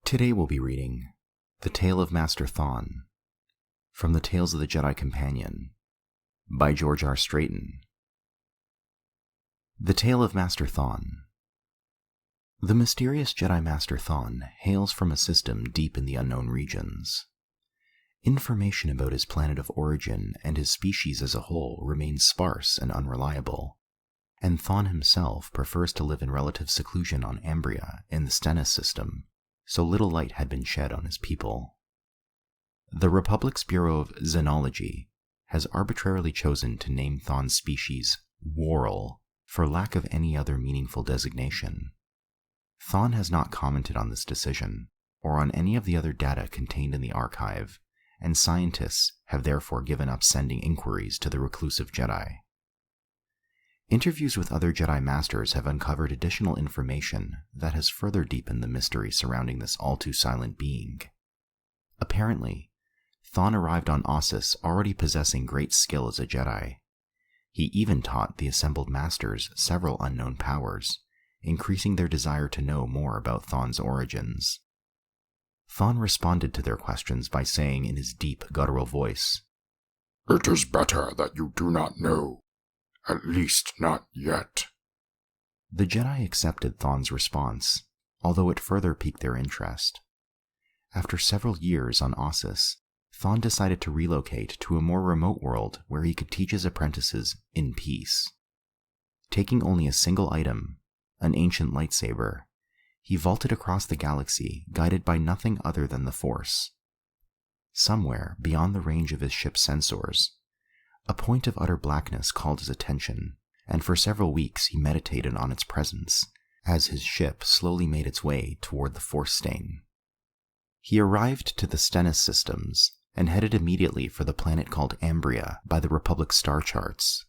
Today we'll be reading The Tale of Master Thon from the Tales of the Jedi Companion by George R. Strayton. The Tale of Master Thon. The mysterious Jedi Master Thon hails from a system deep in the unknown regions. Information about his planet of origin and his species as a whole remains sparse and unreliable, and Thon himself prefers to live in relative seclusion on Ambria in the Stennis system, so little light had been shed on his people. The Republic's Bureau of Xenology has arbitrarily chosen to name Thon's species Worrel for lack of any other meaningful designation. Thon has not commented on this decision, or on any of the other data contained in the archive, and scientists have therefore given up sending inquiries to the reclusive Jedi. Interviews with other Jedi Masters have uncovered additional information that has further deepened the mystery surrounding this all-too-silent being. Apparently, Thon arrived on Ossus already possessing great skill as a Jedi. He even taught the assembled Masters several unknown powers, increasing their desire to know more about Thon's origins. Thon responded to their questions by saying in his deep, guttural voice, "It is better that you do not know. At least not yet." The Jedi accepted Thon's response, although it further piqued their interest. After several years on Ossus, Thon decided to relocate to a more remote world where he could teach his apprentices in peace. Taking only a single item, an ancient lightsaber, he vaulted across the galaxy, guided by nothing other than the Force. Somewhere beyond the range of his ship's sensors, a point of utter blackness called his attention, and for several weeks he meditated on its presence as his ship slowly made its way toward the Force Stain. He arrived to the Stennis systems and headed immediately for the planet called Ambria by the Republic's star charts.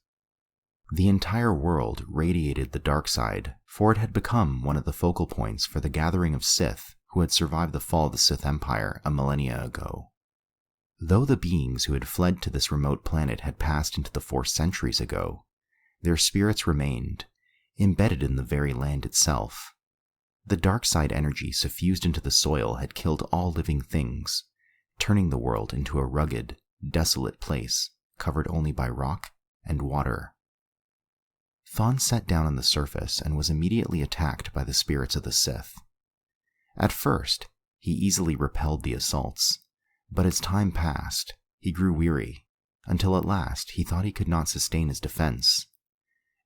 The entire world radiated the dark side, for it had become one of the focal points for the gathering of Sith who had survived the fall of the Sith Empire a millennia ago. Though the beings who had fled to this remote planet had passed into the Force centuries ago, their spirits remained, embedded in the very land itself. The dark side energy suffused into the soil had killed all living things, turning the world into a rugged, desolate place covered only by rock and water. Thon sat down on the surface and was immediately attacked by the spirits of the Sith. At first, he easily repelled the assaults, but as time passed, he grew weary, until at last he thought he could not sustain his defense.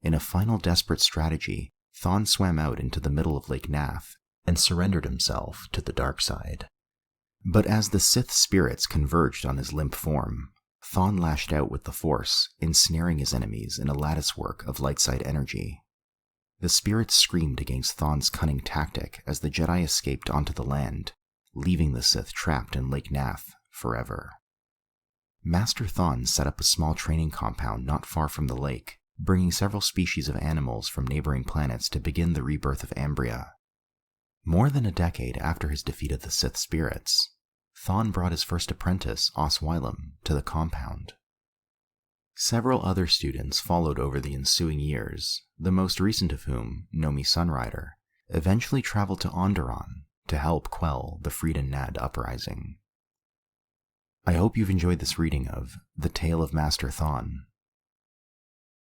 In a final desperate strategy, Thon swam out into the middle of Lake Nath and surrendered himself to the dark side. But as the Sith spirits converged on his limp form, Thon lashed out with the Force, ensnaring his enemies in a latticework of light-side energy. The spirits screamed against Thon's cunning tactic as the Jedi escaped onto the land, leaving the Sith trapped in Lake Nath forever. Master Thon set up a small training compound not far from the lake, bringing several species of animals from neighboring planets to begin the rebirth of Ambria. More than a decade after his defeat of the Sith spirits, Thon brought his first apprentice, Osweilam, to the compound. Several other students followed over the ensuing years, the most recent of whom, Nomi Sunrider, eventually traveled to Onderon to help quell the Freed Nad uprising. I hope you've enjoyed this reading of The Tale of Master Thon.